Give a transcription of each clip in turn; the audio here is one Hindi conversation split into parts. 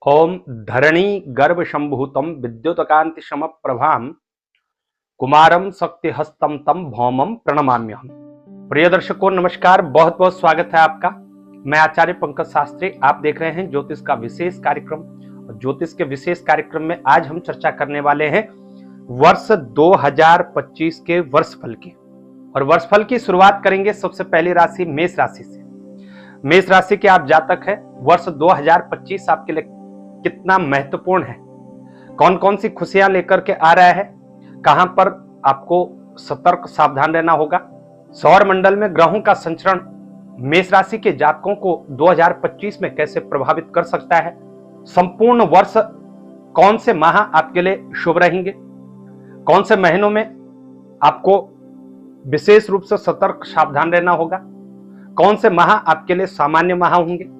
ओम धरणी गर्भ संभूतम विद्युतकांति सम प्रभाम कुमारम शक्ति हस्तम तम भौमम प्रणमाम्यहम। प्रिय दर्शकों नमस्कार, बहुत बहुत स्वागत है आपका। मैं आचार्य पंकज शास्त्री, आप देख रहे हैं ज्योतिष का विशेष कार्यक्रम। और ज्योतिष के विशेष कार्यक्रम में आज हम चर्चा करने वाले हैं वर्ष 2025 के वर्षफल की। और वर्षफल की शुरुआत करेंगे सबसे पहली राशि मेष राशि से। मेष राशि के आप जातक हैं, वर्ष 2025 आपके लिए कितना महत्वपूर्ण है, कौन कौन सी खुशियां लेकर के आ रहा है, कहां पर आपको सतर्क सावधान रहना होगा। सौर मंडल में ग्रहों का संचरण मेष राशि के जातकों को 2025 में कैसे प्रभावित कर सकता है, संपूर्ण वर्ष कौन से माह आपके लिए शुभ रहेंगे, कौन से महीनों में आपको विशेष रूप से सतर्क सावधान रहना होगा, कौन से माह आपके लिए सामान्य माह होंगे।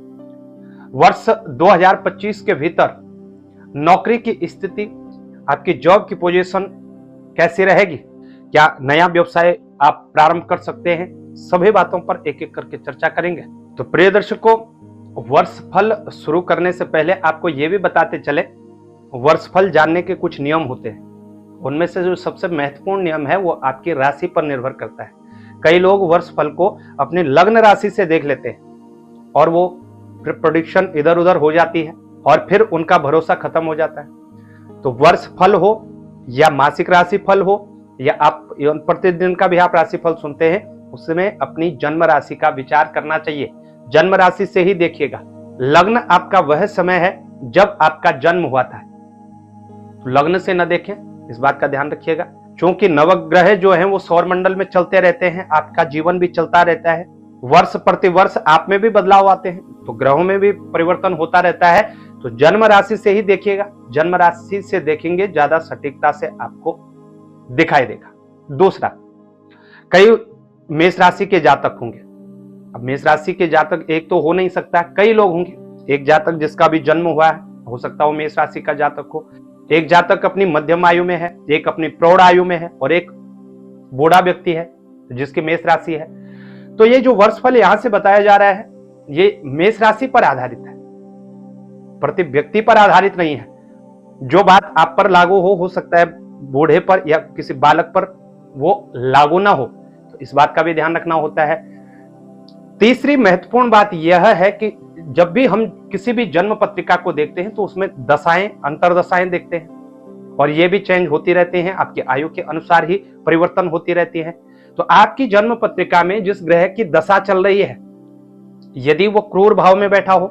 वर्ष 2025 के भीतर नौकरी की स्थिति, आपकी जॉब की पोजीशन कैसी रहेगी, क्या नया व्यवसाय आप प्रारंभ कर सकते हैं, सभी बातों पर एक एक करके चर्चा करेंगे। तो प्रिय दर्शकों, वर्षफल शुरू करने से पहले आपको यह भी बताते चले, वर्षफल जानने के कुछ नियम होते हैं। उनमें से जो सबसे महत्वपूर्ण नियम है वो आपकी राशि पर निर्भर करता है। कई लोग वर्षफल को अपनी लग्न राशि से देख लेते हैं और वो प्रेडिक्शन इधर उधर हो जाती है और फिर उनका भरोसा खत्म हो जाता है। तो वर्ष फल हो या मासिक राशि फल हो या आप प्रतिदिन का भी आप राशि फल सुनते हैं, उसमें अपनी जन्म राशि का विचार करना चाहिए। जन्म राशि से ही देखिएगा। लग्न आपका वह समय है जब आपका जन्म हुआ था, तो लग्न से न देखें, इस बात का ध्यान रखिएगा। क्योंकि नवग्रह जो हैं वो सौर मंडल में चलते रहते हैं, आपका जीवन भी चलता रहता है, वर्ष प्रति वर्ष आप में भी बदलाव आते हैं, तो ग्रहों में भी परिवर्तन होता रहता है। तो जन्म राशि से ही देखिएगा, जन्म राशि से देखेंगे ज्यादा सटीकता से आपको दिखाई देगा। दूसरा, कई मेष राशि के जातक होंगे। अब मेष राशि के जातक एक तो हो नहीं सकता, कई लोग होंगे। एक जातक जिसका भी जन्म हुआ है, हो सकता है वो मेष राशि का जातक हो। एक जातक अपनी मध्यम आयु में है, एक अपनी प्रौढ़ आयु में है और एक बूढ़ा व्यक्ति है जिसकी मेष राशि है। तो ये जो वर्षफल यहां से बताया जा रहा है ये मेष राशि पर आधारित है, प्रति व्यक्ति पर आधारित नहीं है। जो बात आप पर लागू हो सकता है बूढ़े पर या किसी बालक पर वो लागू ना हो, तो इस बात का भी ध्यान रखना होता है। तीसरी महत्वपूर्ण बात यह है कि जब भी हम किसी भी जन्म पत्रिका को देखते हैं तो उसमें दशाएं, अंतरदशाएं देखते हैं और ये भी चेंज होती रहती हैं, आपकी आयु के अनुसार ही परिवर्तन होती रहती है। तो आपकी जन्म पत्रिका में जिस ग्रह की दशा चल रही है, यदि वो क्रूर भाव में बैठा हो,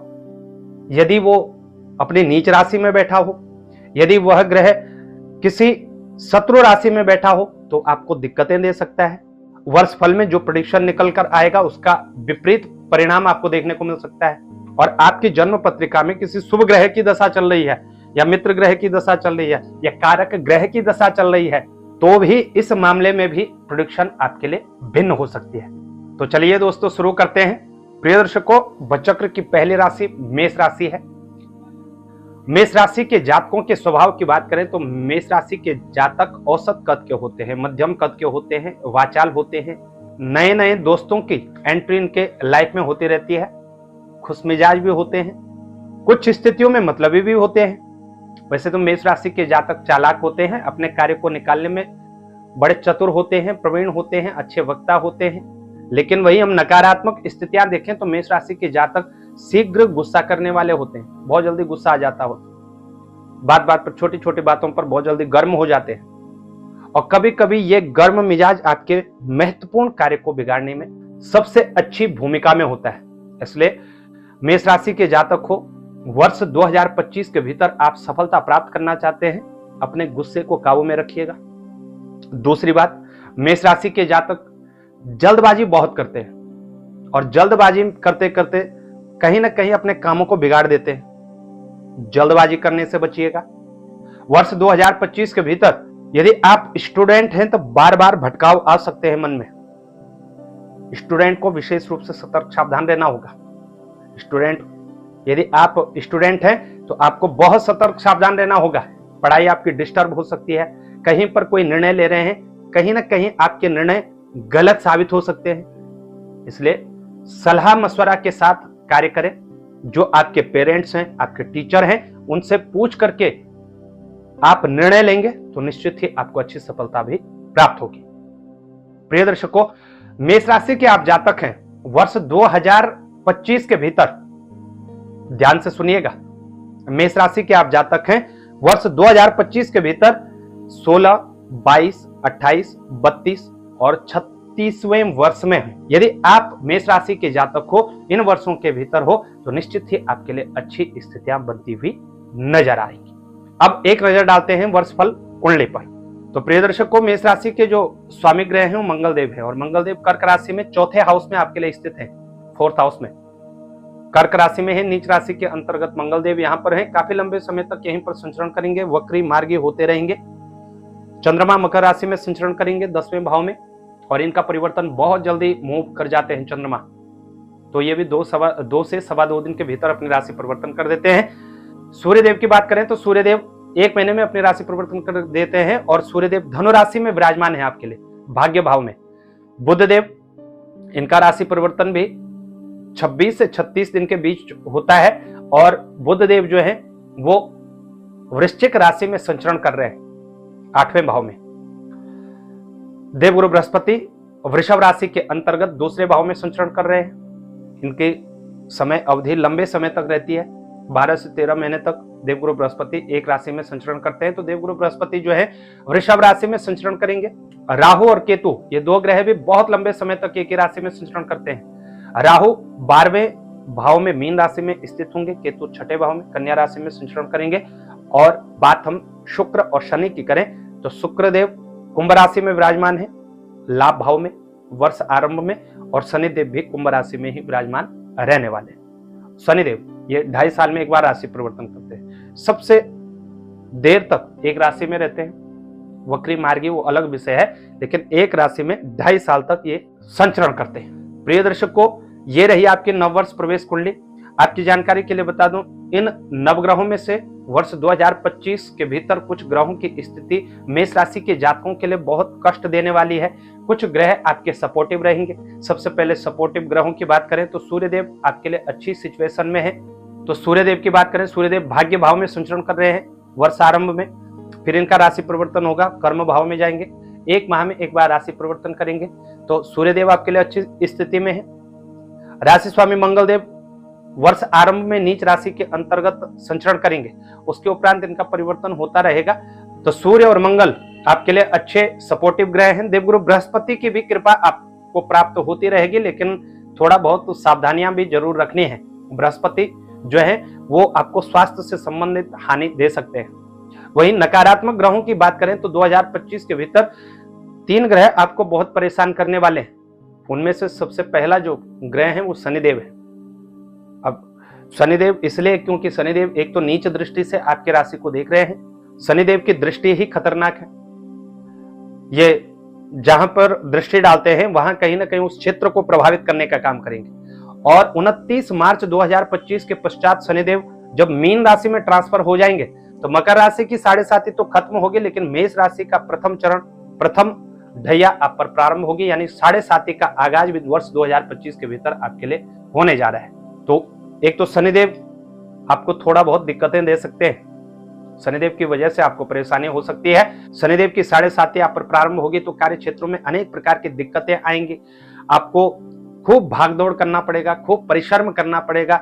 यदि वो अपनी नीच राशि में बैठा हो, यदि वह ग्रह किसी शत्रु राशि में बैठा हो, तो आपको दिक्कतें दे सकता है। वर्षफल में जो प्रेडिक्शन निकल कर आएगा उसका विपरीत परिणाम आपको देखने को मिल सकता है। और आपकी जन्म पत्रिका में किसी शुभ ग्रह की दशा चल रही है या मित्र ग्रह की दशा चल रही है या कारक ग्रह की दशा चल रही है, तो भी इस मामले में भी प्रेडिक्शन आपके लिए भिन्न हो सकती है। तो चलिए दोस्तों शुरू करते हैं। प्रिय दर्शकों, वचक्र की पहली राशि मेष राशि है। मेष राशि के जातकों के स्वभाव की बात करें तो मेष राशि के जातक औसत कद के होते हैं, मध्यम कद के होते हैं, वाचाल होते हैं। नए नए दोस्तों की एंट्री इनके लाइफ में होती रहती है, खुशमिजाज भी होते हैं, कुछ स्थितियों में मतलबी भी होते हैं। वैसे तो मेष राशि के जातक चालाक होते हैं, अपने कार्य को निकालने में बड़े चतुर होते हैं, प्रवीण होते हैं, अच्छे वक्ता होते हैं। लेकिन वही हम नकारात्मक स्थितियां देखें तो मेष राशि के जातक शीघ्र गुस्सा करने वाले होते हैं, बहुत जल्दी गुस्सा आ जाता हो, बात बात पर, छोटी छोटी बातों पर बहुत जल्दी गर्म हो जाते हैं। और कभी कभी ये गर्म मिजाज आपके महत्वपूर्ण कार्य को बिगाड़ने में सबसे अच्छी भूमिका में होता है। इसलिए मेष राशि के जातक हो, वर्ष 2025 के भीतर आप सफलता प्राप्त करना चाहते हैं, अपने गुस्से को काबू में रखिएगा। दूसरी बात, मेष राशि के जातक जल्दबाजी बहुत करते हैं और जल्दबाजी करते करते कहीं ना कहीं अपने कामों को बिगाड़ देते हैं। जल्दबाजी करने से बचिएगा। वर्ष 2025 के भीतर यदि आप स्टूडेंट हैं तो बार बार भटकाव आ सकते हैं मन में। स्टूडेंट को विशेष रूप से सतर्क सावधान रहना होगा। यदि आप स्टूडेंट हैं तो आपको बहुत सतर्क सावधान रहना होगा। पढ़ाई आपकी डिस्टर्ब हो सकती है, कहीं पर कोई निर्णय ले रहे हैं, कहीं ना कहीं आपके निर्णय गलत साबित हो सकते हैं। इसलिए सलाह मशवरा के साथ कार्य करें। जो आपके पेरेंट्स हैं, आपके टीचर हैं, उनसे पूछ करके आप निर्णय लेंगे तो निश्चित ही आपको अच्छी सफलता भी प्राप्त होगी। प्रिय दर्शकों, मेष राशि के आप जातक हैं, वर्ष 2025 के भीतर, ध्यान से सुनिएगा, मेष राशि के आप जातक हैं वर्ष 2025 के भीतर 16, 22, 28, 32 और 36वें वर्ष में हैं। यदि आप मेष राशि के जातक हो, इन वर्षों के भीतर हो, तो निश्चित ही आपके लिए अच्छी स्थितियां बनती हुई नजर आएंगी। अब एक नजर डालते हैं वर्षफल कुंडली पर। तो प्रिय दर्शकों, मेष राशि के जो स्वामी ग्रह हैं वो मंगलदेव है और मंगलदेव कर्क राशि में चौथे हाउस में आपके लिए स्थित है, फोर्थ हाउस में कर्क राशि में है। नीच राशि के अंतर्गत मंगलदेव यहाँ पर हैं, काफी लंबे समय तक यहीं पर संचरण करेंगे, वक्री मार्गी होते रहेंगे। चंद्रमा मकर राशि में संचरण करेंगे 10वें भाव में, और इनका परिवर्तन बहुत जल्दी मूव कर जाते हैं चंद्रमा, तो ये भी 2 से सवा 2 दिन के भीतर अपनी राशि परिवर्तन कर देते हैं। सूर्यदेव की बात करें तो सूर्यदेव 1 महीने में अपनी राशि परिवर्तन कर देते हैं और सूर्यदेव धनु राशि में विराजमान है आपके लिए, भाग्य भाव में। बुधदेव, इनका राशि परिवर्तन भी 26 से 36 दिन के बीच होता है और बुधदेव जो है वो वृश्चिक राशि में संचरण कर रहे हैं 8वें भाव में। देवगुरु बृहस्पति वृषभ राशि के अंतर्गत दूसरे भाव में संचरण कर रहे हैं। इनकी समय अवधि लंबे समय तक रहती है, 12 से 13 महीने तक देवगुरु बृहस्पति एक राशि में संचरण करते हैं। तो देवगुरु बृहस्पति जो है वृषभ राशि में संचरण करेंगे। राहु और केतु, ये 2 ग्रह भी बहुत लंबे समय तक एक ही राशि में संचरण करते हैं। राहु 12वें भाव में मीन राशि में स्थित होंगे, केतु 6ठे भाव में कन्या राशि में संचरण करेंगे। और बात हम शुक्र और शनि की करें तो शुक्रदेव कुंभ राशि में विराजमान है लाभ भाव में वर्ष आरंभ में, और शनिदेव भी कुंभ राशि में ही विराजमान रहने वाले हैं। शनिदेव ये 2.5 साल में एक बार राशि परिवर्तन करते हैं, सबसे देर तक एक राशि में रहते हैं। वक्री मार्गी वो अलग विषय है, लेकिन एक राशि में 2.5 साल तक ये संचरण करते हैं। प्रिय दर्शकों, ये रही आपकी नववर्ष प्रवेश कुंडली। आपकी जानकारी के लिए बता दूं, इन नवग्रहों में से वर्ष 2025 के भीतर कुछ ग्रहों की स्थिति मेष राशि के जातकों के लिए बहुत कष्ट देने वाली है। कुछ ग्रह आपके सपोर्टिव रहेंगे। सबसे पहले सपोर्टिव ग्रहों की बात करें तो सूर्यदेव आपके लिए अच्छी सिचुएशन में है। तो सूर्यदेव की बात करें, सूर्यदेव भाग्य भाव में संचरण कर रहे हैं वर्ष आरंभ में, फिर इनका राशि परिवर्तन होगा, कर्म भाव में जाएंगे, 1 माह में एक बार राशि परिवर्तन करेंगे। तो सूर्यदेव आपके लिए अच्छी स्थिति में है। राशि स्वामी मंगलदेव वर्ष आरंभ में नीच राशि के अंतर्गत संचरण करेंगे, उसके उपरांत इनका परिवर्तन होता रहेगा। तो सूर्य और मंगल आपके लिए अच्छे सपोर्टिव ग्रह हैं। देवगुरु बृहस्पति की भी कृपा आपको प्राप्त होती रहेगी, लेकिन थोड़ा बहुत सावधानियां भी जरूर रखनी है। बृहस्पति जो है वो आपको स्वास्थ्य से संबंधित हानि दे सकते हैं। वहीं नकारात्मक ग्रहों की बात करें तो 2025 के भीतर 3 ग्रह आपको बहुत परेशान करने वाले हैं। उनमें से सबसे पहला जो ग्रह है वो शनिदेव है। अब शनिदेव इसलिए क्योंकि शनिदेव एक तो नीच दृष्टि से आपकी राशि को देख रहे हैं। शनिदेव की दृष्टि ही खतरनाक है। ये जहां पर दृष्टि डालते हैं वहां कहीं ना कहीं उस क्षेत्र को प्रभावित करने का काम करेंगे। और 29 मार्च 2025 के पश्चात शनिदेव जब मीन राशि में ट्रांसफर हो जाएंगे तो मकर राशि की 7.5 तो खत्म होगी, लेकिन मेष राशि का प्रथम चरण, प्रथम ढैया आप पर प्रारंभ होगी, यानी 7.5 का आगाज भी वर्ष 2025 के भीतर आपके लिए होने जा रहा है। तो एक तो शनिदेव आपको थोड़ा बहुत दिक्कतें दे सकते हैं, शनिदेव की वजह से आपको परेशानी हो सकती है। शनिदेव की 7.5 आप पर प्रारंभ होगी तो कार्य क्षेत्रों में अनेक प्रकार की दिक्कतें आएंगी। आपको खूब भागदौड़ करना पड़ेगा, खूब परिश्रम करना पड़ेगा,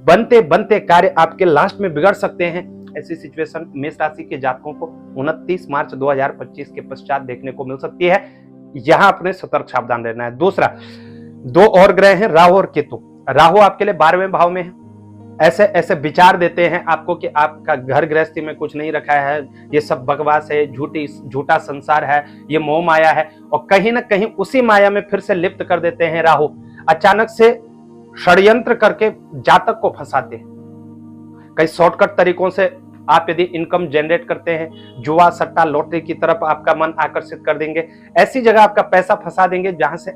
बनते बनते कार्य आपके लास्ट में बिगड़ सकते हैं। ऐसी सिचुएशन मेष राशि के जातकों को 29 मार्च 2025 के पश्चात देखने को मिल सकती है। यहां अपने सतर्क सावधान रहना है। दूसरा, 2 और ग्रह हैं राहु और केतु। राहु आपके लिए 12वें भाव में है। ऐसे ऐसे विचार देते हैं आपको कि आपका घर गृहस्थी में कुछ नहीं रखा है, ये सब बकवास है, झूठा संसार है, ये मोह माया है, और कहीं ना कहीं उसी माया में फिर से लिप्त कर देते हैं। राहु अचानक से षड्यंत्र करके जातक को फंसाते हैं। कई शॉर्टकट तरीकों से आप यदि इनकम जनरेट करते हैं, जुआ सट्टा लॉटरी की तरफ आपका मन आकर्षित कर देंगे, ऐसी जगह आपका पैसा फंसा देंगे जहां से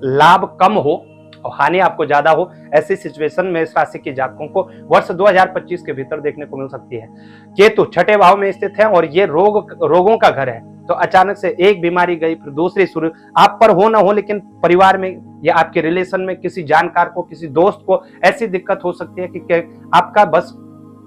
लाभ कम हो और हानि आपको ज्यादा हो। ऐसी सिचुएशन में इस राशि के जातकों को वर्ष 2025 के भीतर देखने को मिल सकती है। केतु 6ठे भाव में स्थित है और ये रोगों का घर है। तो अचानक से एक बीमारी गई फिर दूसरी शुरू, आप पर हो ना हो लेकिन परिवार में या आपके रिलेशन में किसी जानकार को, किसी दोस्त को ऐसी दिक्कत हो सकती है कि आपका बस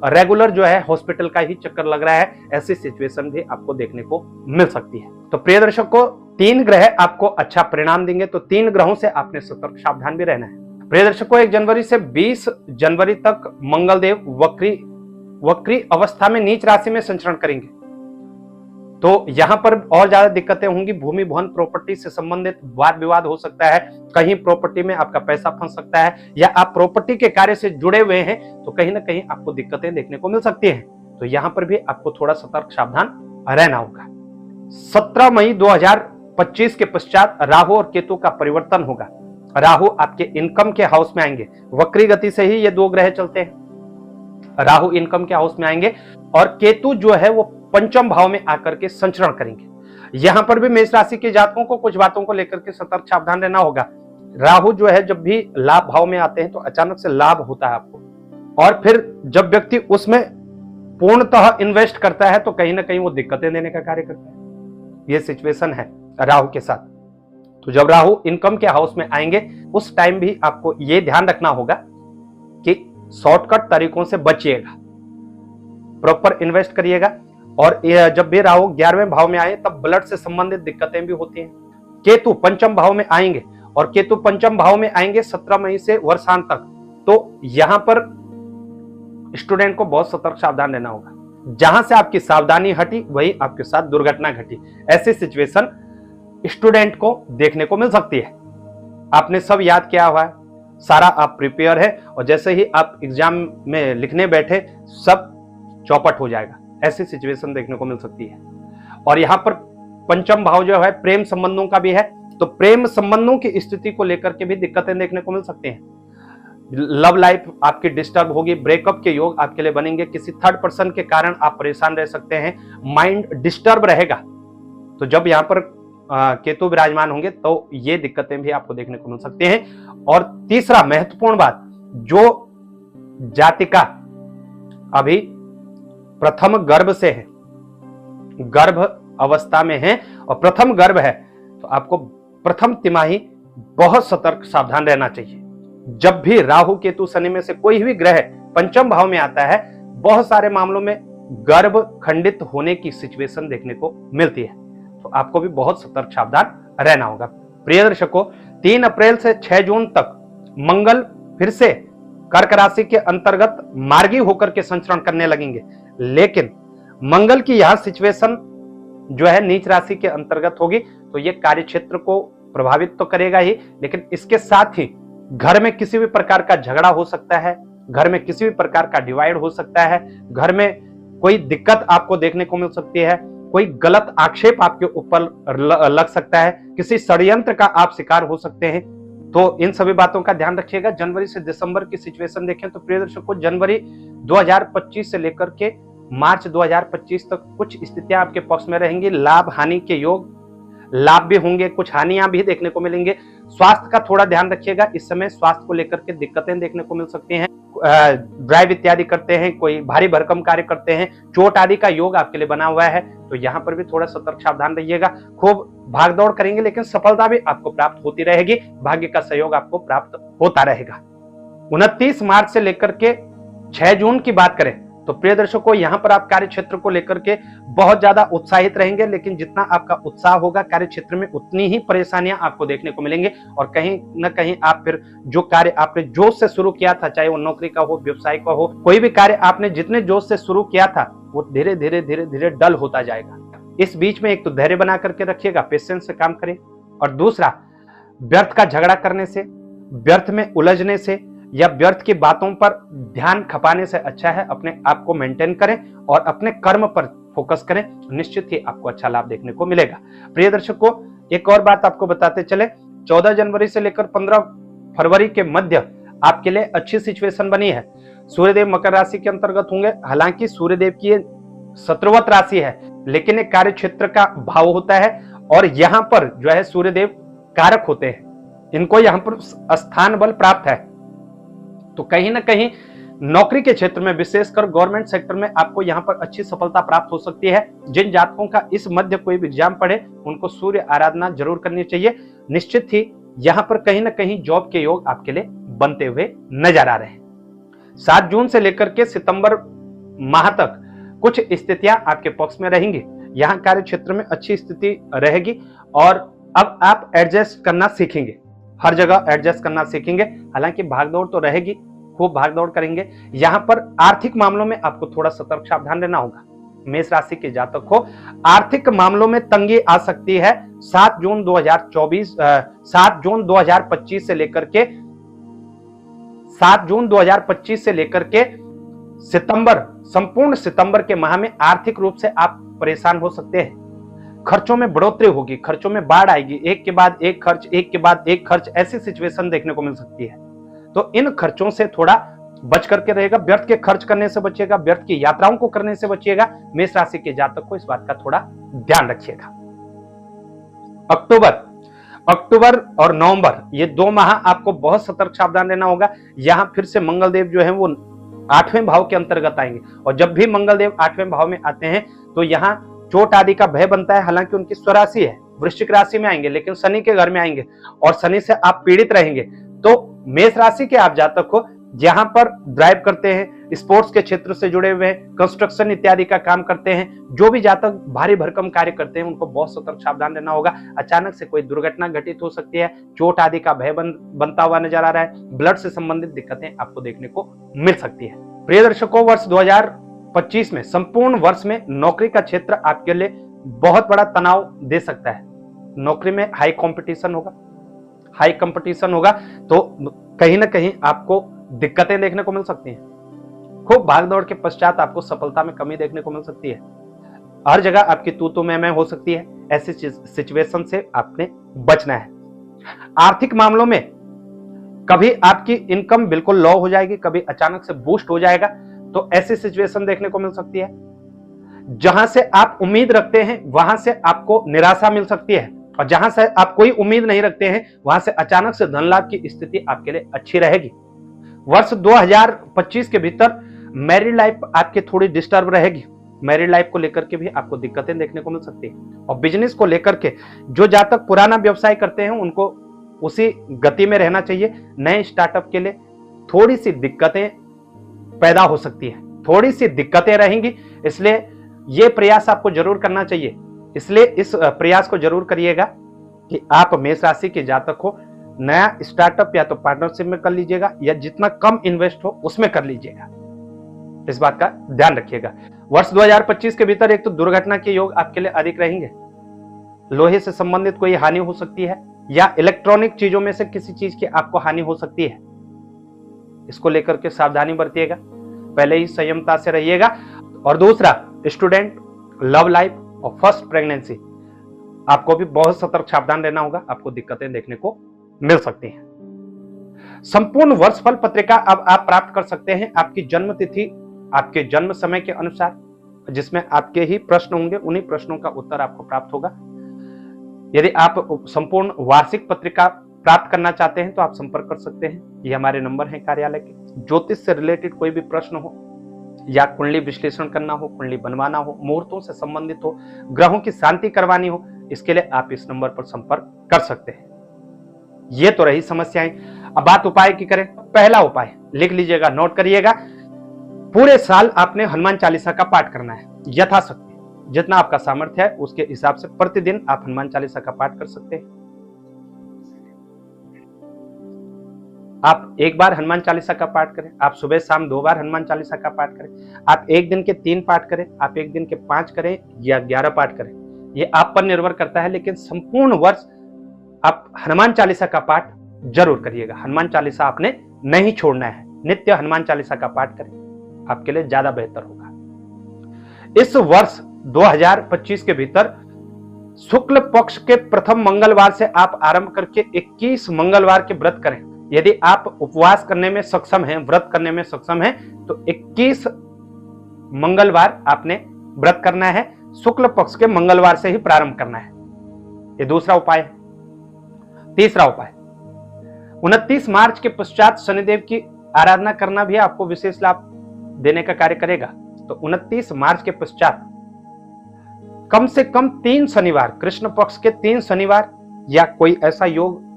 रेगुलर जो है हॉस्पिटल का ही चक्कर लग रहा है, ऐसी सिचुएशन भी आपको देखने को मिल सकती है। तो प्रिय दर्शकों, 3 ग्रह आपको अच्छा परिणाम देंगे, तो 3 ग्रहों से आपने सतर्क सावधान भी रहना है। प्रिय दर्शकों, 1 जनवरी से 20 जनवरी तक मंगलदेव वक्री अवस्था में नीच राशि में संचरण करेंगे, तो यहां पर और ज्यादा दिक्कतें होंगी। भूमि भवन प्रॉपर्टी से संबंधित वाद विवाद हो सकता है, कहीं प्रॉपर्टी में आपका पैसा फंस सकता है, या आप प्रॉपर्टी के कार्य से जुड़े हुए हैं तो कहीं ना कहीं आपको दिक्कतें देखने को मिल सकती हैं। तो यहां पर भी आपको थोड़ा सतर्क सावधान रहना होगा। 17 मई 2025 के पश्चात राहु और केतु का परिवर्तन होगा। राहु आपके इनकम के हाउस में आएंगे, वक्री गति से ही ये 2 ग्रह चलते हैं। राहु इनकम के हाउस में आएंगे और केतु जो है वो पंचम भाव में आकर के संचरण करेंगे। यहां पर भी मेष राशि के जातकों को कुछ बातों को लेकर के सतर्क सावधान रहना होगा। राहु जो है जब भी लाभ भाव में आते हैं तो अचानक से लाभ होता है आपको, और फिर जब व्यक्ति उसमें पूर्णतः इन्वेस्ट करता है तो कहीं ना कहीं वो दिक्कतें देने का कार्य करता है। ये सिचुएशन है राहु के साथ। तो जब राहु इनकम के हाउस में आएंगे उस टाइम भी आपको ये ध्यान रखना होगा कि शॉर्टकट तरीकों से बचिएगा, प्रॉपर इन्वेस्ट करिएगा। और जब भी राहु 11वें भाव में आए तब ब्लड से संबंधित दिक्कतें भी होती हैं। केतु पंचम भाव में आएंगे, और केतु पंचम भाव में आएंगे 17 मई से वर्षांत तक, तो यहां पर स्टूडेंट को बहुत सतर्क सावधान रहना होगा। जहां से आपकी सावधानी हटी वही आपके साथ दुर्घटना घटी, ऐसी सिचुएशन स्टूडेंट को देखने को मिल सकती है। आपने सब याद किया हुआ है, सारा आप प्रिपेयर है, और जैसे ही आप एग्जाम में लिखने बैठे सब चौपट हो जाएगा, ऐसी सिचुएशन देखने को मिल सकती है। और यहां पर पंचम भाव जो है प्रेम संबंधों का भी है, तो प्रेम संबंधों की स्थिति को लेकर के भी दिक्कतें देखने को मिल सकती हैं। लव लाइफ आपकी डिस्टर्ब होगी, ब्रेकअप के योग आपके लिए बनेंगे, किसी थर्ड पर्सन के कारण आप परेशान रह सकते हैं, माइंड डिस्टर्ब रहेगा। तो जब यहाँ पर केतु विराजमान होंगे तो ये दिक्कतें भी आपको देखने को मिल सकती हैं। और तीसरा महत्वपूर्ण बात, जो जातिका अभी प्रथम गर्भ से है, गर्भ अवस्था में है और प्रथम गर्भ है, तो आपको प्रथम तिमाही बहुत सतर्क सावधान रहना चाहिए। जब भी राहु केतु शनि में से कोई भी ग्रह पंचम भाव में आता है, बहुत सारे मामलों में गर्भ खंडित होने की सिचुएशन देखने को मिलती है, तो आपको भी बहुत सतर्क सावधान रहना होगा। प्रिय दर्शकों, 3 अप्रैल से 6 जून तक मंगल फिर से कर्क राशि के अंतर्गत मार्गी होकर के संचरण करने लगेंगे, लेकिन मंगल की यह सिचुएशन जो है नीच राशि के अंतर्गत होगी, तो ये कार्य क्षेत्र को प्रभावित तो करेगा ही, लेकिन इसके साथ ही घर में किसी भी प्रकार का झगड़ा हो सकता है, घर में किसी भी प्रकार का डिवाइड हो सकता है, घर में कोई दिक्कत आपको देखने को मिल सकती है, कोई गलत आक्षेप आपके ऊपर लग सकता है, किसी षड्यंत्र का आप शिकार हो सकते हैं। तो इन सभी बातों का ध्यान रखिएगा। जनवरी से दिसंबर की सिचुएशन देखें तो प्रिय दर्शकों, जनवरी 2025 से लेकर के मार्च 2025 तक कुछ स्थितियां आपके पक्ष में रहेंगी। लाभ हानि के योग, लाभ भी होंगे, कुछ हानियां भी देखने को मिलेंगे। स्वास्थ्य का थोड़ा ध्यान रखिएगा, इस समय स्वास्थ्य को लेकर के दिक्कतें देखने को मिल सकती हैं। ड्राइव इत्यादि करते हैं, कोई भारी भरकम कार्य करते हैं, चोट आदि का योग आपके लिए बना हुआ है, तो यहाँ पर भी थोड़ा सतर्क सावधान रहिएगा। खूब भागदौड़ करेंगे लेकिन सफलता भी आपको प्राप्त होती रहेगी, भाग्य का सहयोग आपको प्राप्त होता रहेगा। 29 मार्च से लेकर के 6 जून की बात करें तो प्रिय दर्शकों, यहाँ पर आप कार्य क्षेत्र को लेकर के बहुत ज्यादा उत्साहित रहेंगे, लेकिन जितना आपका उत्साह होगा कार्य क्षेत्र में उतनी ही परेशानियां आपको देखने को मिलेंगे, और कहीं ना कहीं आप फिर जो कार्य आपने जोश से शुरू किया था, चाहे वो नौकरी का हो, व्यवसाय का हो, कोई भी कार्य आपने जितने जोश से शुरू किया था वो धीरे धीरे धीरे धीरे डल होता जाएगा। इस बीच में एक तो धैर्य बना करके रखिएगा, पेशेंस से काम करें, और दूसरा व्यर्थ का झगड़ा करने से, व्यर्थ में उलझने से या व्यर्थ की बातों पर ध्यान खपाने से अच्छा है अपने आप को मेंटेन करें और अपने कर्म पर फोकस करें, निश्चित ही आपको अच्छा लाभ देखने को मिलेगा। प्रिय दर्शकों, एक और बात आपको बताते चले, 14 जनवरी से लेकर 15 फरवरी के मध्य आपके लिए अच्छी सिचुएशन बनी है। सूर्यदेव मकर राशि के अंतर्गत होंगे, हालांकि सूर्यदेव की शत्रुवत राशि है, लेकिन एक कार्य क्षेत्र का भाव होता है, और यहाँ पर जो है सूर्यदेव कारक होते हैं, इनको यहाँ पर स्थान बल प्राप्त है, तो कहीं ना कहीं नौकरी के क्षेत्र में, विशेषकर गवर्नमेंट सेक्टर में आपको यहां पर अच्छी सफलता प्राप्त हो सकती है। जिन जातकों का इस मध्य कोई भी एग्जाम पढ़े उनको सूर्य आराधना जरूर करनी चाहिए, निश्चित ही यहां पर कहीं ना कहीं जॉब के योग आपके लिए बनते हुए नजर आ रहे हैं। 7 जून से लेकर के सितंबर माह तक कुछ स्थितियां आपके पक्ष में रहेंगी। यहाँ कार्य क्षेत्र में अच्छी स्थिति रहेगी और अब आप एडजस्ट करना सीखेंगे, हर जगह एडजस्ट करना सीखेंगे। हालांकि भागदौड़ तो रहेगी, खूब भागदौड़ करेंगे। यहाँ पर आर्थिक मामलों में आपको थोड़ा सतर्क सावधान रहना होगा। मेष राशि के जातक को आर्थिक मामलों में तंगी आ सकती है। 7 जून 2025 से लेकर के 7 जून 2025 से लेकर के सितंबर, संपूर्ण सितंबर के माह में आर्थिक रूप से आप परेशान हो सकते हैं। खर्चों में बढ़ोतरी होगी, खर्चों में बाढ़ आएगी, एक के बाद एक खर्च, एक के बाद एक खर्च, ऐसी सिचुएशन देखने को मिल सकती है। तो इन खर्चों से थोड़ा बच करके रहेगा, व्यर्थ के खर्च करने से बचिएगा, व्यर्थ की यात्राओं को करने से बचिएगा। मेष राशि के जातक को इस बात का थोड़ा ध्यान रखिएगा। अक्टूबर और नवंबर, ये 2 माह आपको बहुत सतर्क सावधान रहना होगा। यहां फिर से मंगलदेव जो है वो 8वें भाव के अंतर्गत आएंगे और जब भी मंगलदेव 8वें भाव में आते हैं तो यहाँ चोट आदि का भय बनता है। हालांकि उनकी स्वराशि है, वृश्चिक राशि में आएंगे, लेकिन शनि के घर में आएंगे और शनि से आप पीड़ित रहेंगे। तो मेष राशि के आप जातक को जहां पर ड्राइव करते हैं, स्पोर्ट्स के क्षेत्र से जुड़े हुए हैं, कंस्ट्रक्शन इत्यादि का काम करते हैं, जो भी जातक भारी भरकम कार्य करते हैं, उनको बहुत सतर्क सावधान रहना होगा। अचानक से कोई दुर्घटना घटित हो सकती है, चोट आदि का भय बनता हुआ नजर आ रहा है, ब्लड से संबंधित दिक्कतें आपको देखने को मिल सकती है। प्रिय दर्शकों, वर्ष 2025 में, संपूर्ण वर्ष में नौकरी का क्षेत्र आपके लिए बहुत बड़ा तनाव दे सकता है। नौकरी में हाई कंपटीशन होगा, तो कहीं ना कहीं आपको दिक्कतें देखने को मिल सकती हैं। खूब भागदौड़ के पश्चात आपको सफलता में कमी देखने को मिल सकती है। हर जगह आपकी तू मैं हो सकती है। ऐसी सिचुएशन से आपने बचना है। आर्थिक मामलों में कभी आपकी इनकम बिल्कुल लो हो जाएगी, कभी अचानक से बूस्ट हो जाएगा, तो ऐसी सिचुएशन देखने को मिल सकती है। जहां से आप उम्मीद रखते हैं वहां से आपको निराशा मिल सकती है, और जहां से आप कोई उम्मीद नहीं रखते हैं वहां से अचानक से धन लाभ की स्थिति आपके लिए अच्छी रहेगी। वर्ष 2025 के भीतर मैरिड लाइफ आपकी थोड़ी डिस्टर्ब रहेगी। मैरिड लाइफ को लेकर के भी आपको दिक्कतें देखने को मिल सकती है। और बिजनेस को लेकर के जो जातक पुराना व्यवसाय करते हैं उनको उसी गति में रहना चाहिए। नए स्टार्टअप के लिए थोड़ी सी दिक्कतें पैदा हो सकती है, थोड़ी सी दिक्कतें रहेंगी, इसलिए यह प्रयास आपको जरूर करना चाहिए। इसलिए इस प्रयास को जरूर करिएगा कि आप मेष राशि के जातक हो, नया स्टार्टअप या तो पार्टनरशिप में कर लीजिएगा या जितना कम इन्वेस्ट हो उसमें कर लीजिएगा। इस बात का ध्यान रखिएगा। वर्ष 2025 के भीतर एक तो दुर्घटना के योग आपके लिए अधिक रहेंगे। लोहे से संबंधित कोई हानि हो सकती है या इलेक्ट्रॉनिक चीजों में से किसी चीज की आपको हानि हो सकती है। इसको लेकर के सावधानी बरतिएगा, पहले ही संयमता से रहिएगा। और दूसरा, स्टूडेंट, लव लाइफ और फर्स्ट प्रेगनेंसी, आपको भी बहुत सतर्क सावधान रहना होगा। आपको दिक्कतें देखने को मिल सकती हैं। संपूर्ण वर्ष फल पत्रिका अब आप प्राप्त कर सकते हैं आपकी जन्म तिथि, आपके जन्म समय के अनुसार, जिसमें आपके ही प्रश्न होंगे, उन्हीं प्रश्नों का उत्तर आपको प्राप्त होगा। यदि आप संपूर्ण वार्षिक पत्रिका प्राप्त करना चाहते हैं तो आप संपर्क कर सकते हैं। ये हमारे नंबर हैं कार्यालय के। ज्योतिष से रिलेटेड कोई भी प्रश्न हो या कुंडली विश्लेषण करना हो, कुंडली बनवाना हो, मुहूर्तों से संबंधित हो, ग्रहों की शांति करवानी हो, इसके लिए आप इस नंबर पर संपर्क कर सकते हैं। ये तो रही समस्याएं। अब बात उपाय की करें। पहला उपाय लिख लीजिएगा, नोट करिएगा। पूरे साल आपने हनुमान चालीसा का पाठ करना है, यथाशक्ति जितना आपका सामर्थ्य है उसके हिसाब से प्रतिदिन आप हनुमान चालीसा का पाठ कर सकते हैं। आप एक बार हनुमान चालीसा का पाठ करें, आप सुबह शाम 2 बार हनुमान चालीसा का पाठ करें, आप एक दिन के 3 पाठ करें, आप एक दिन के 5 करें या 11 पाठ करें, ये आप पर निर्भर करता है। लेकिन संपूर्ण वर्ष आप हनुमान चालीसा का पाठ जरूर करिएगा। हनुमान चालीसा आपने नहीं छोड़ना है, नित्य हनुमान चालीसा का पाठ करें, आपके लिए ज्यादा बेहतर होगा। इस वर्ष 2025 के भीतर शुक्ल पक्ष के प्रथम मंगलवार से आप आरंभ करके 21 मंगलवार के व्रत करें। यदि आप उपवास करने में सक्षम हैं, व्रत करने में सक्षम हैं, तो 21 मंगलवार आपने व्रत करना है। शुक्ल पक्ष के मंगलवार से ही प्रारंभ करना है। ये दूसरा उपाय है। तीसरा उपाय, 29 मार्च के पश्चात शनिदेव की आराधना करना भी आपको विशेष लाभ देने का कार्य करेगा। तो 29 मार्च के पश्चात कम से कम 3 शनिवार, कृष्ण पक्ष के 3 शनिवार या कोई ऐसा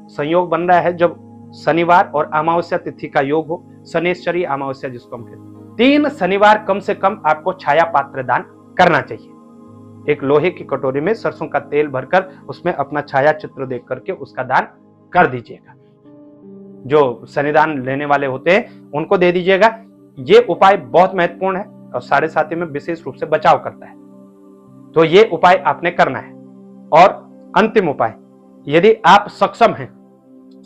संयोग बन रहा है जब शनिवार और अमावस्या तिथि का योग हो, शनेश्वरी अमावस्या जिसको हम कहते हैं, 3 शनिवार कम से कम आपको छाया पात्र दान करना चाहिए। एक लोहे की कटोरी में सरसों का तेल भरकर उसमें अपना छाया चित्र देख करके उसका दान कर दीजिएगा। जो शनिदान लेने वाले होते हैं उनको दे दीजिएगा। ये उपाय बहुत महत्वपूर्ण है और साढ़े साथी में विशेष रूप से बचाव करता है, तो ये उपाय आपने करना है। और अंतिम उपाय, यदि आप सक्षम हैं,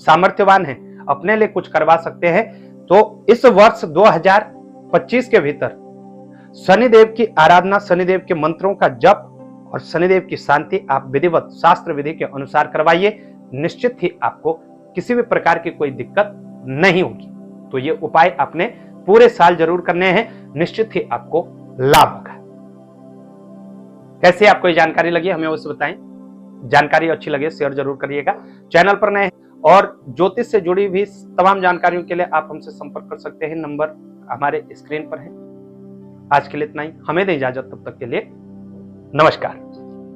सामर्थ्यवान हैं, अपने लिए कुछ करवा सकते हैं, तो इस वर्ष 2025 के भीतर शनिदेव की आराधना, शनिदेव के मंत्रों का जप और शनिदेव की शांति आप विधिवत शास्त्र विधि के अनुसार करवाइए। निश्चित ही आपको किसी भी प्रकार की कोई दिक्कत नहीं होगी। तो ये उपाय आपने पूरे साल जरूर करने हैं, निश्चित ही आपको लाभ होगा। कैसे आपको ये जानकारी लगी हमें अवश्य बताएं। जानकारी अच्छी लगे शेयर जरूर करिएगा। चैनल पर नए और ज्योतिष से जुड़ी भी तमाम जानकारियों के लिए आप हमसे संपर्क कर सकते हैं। नंबर हमारे स्क्रीन पर है। आज के लिए इतना ही, हमें दें इजाजत, तब तक के लिए नमस्कार।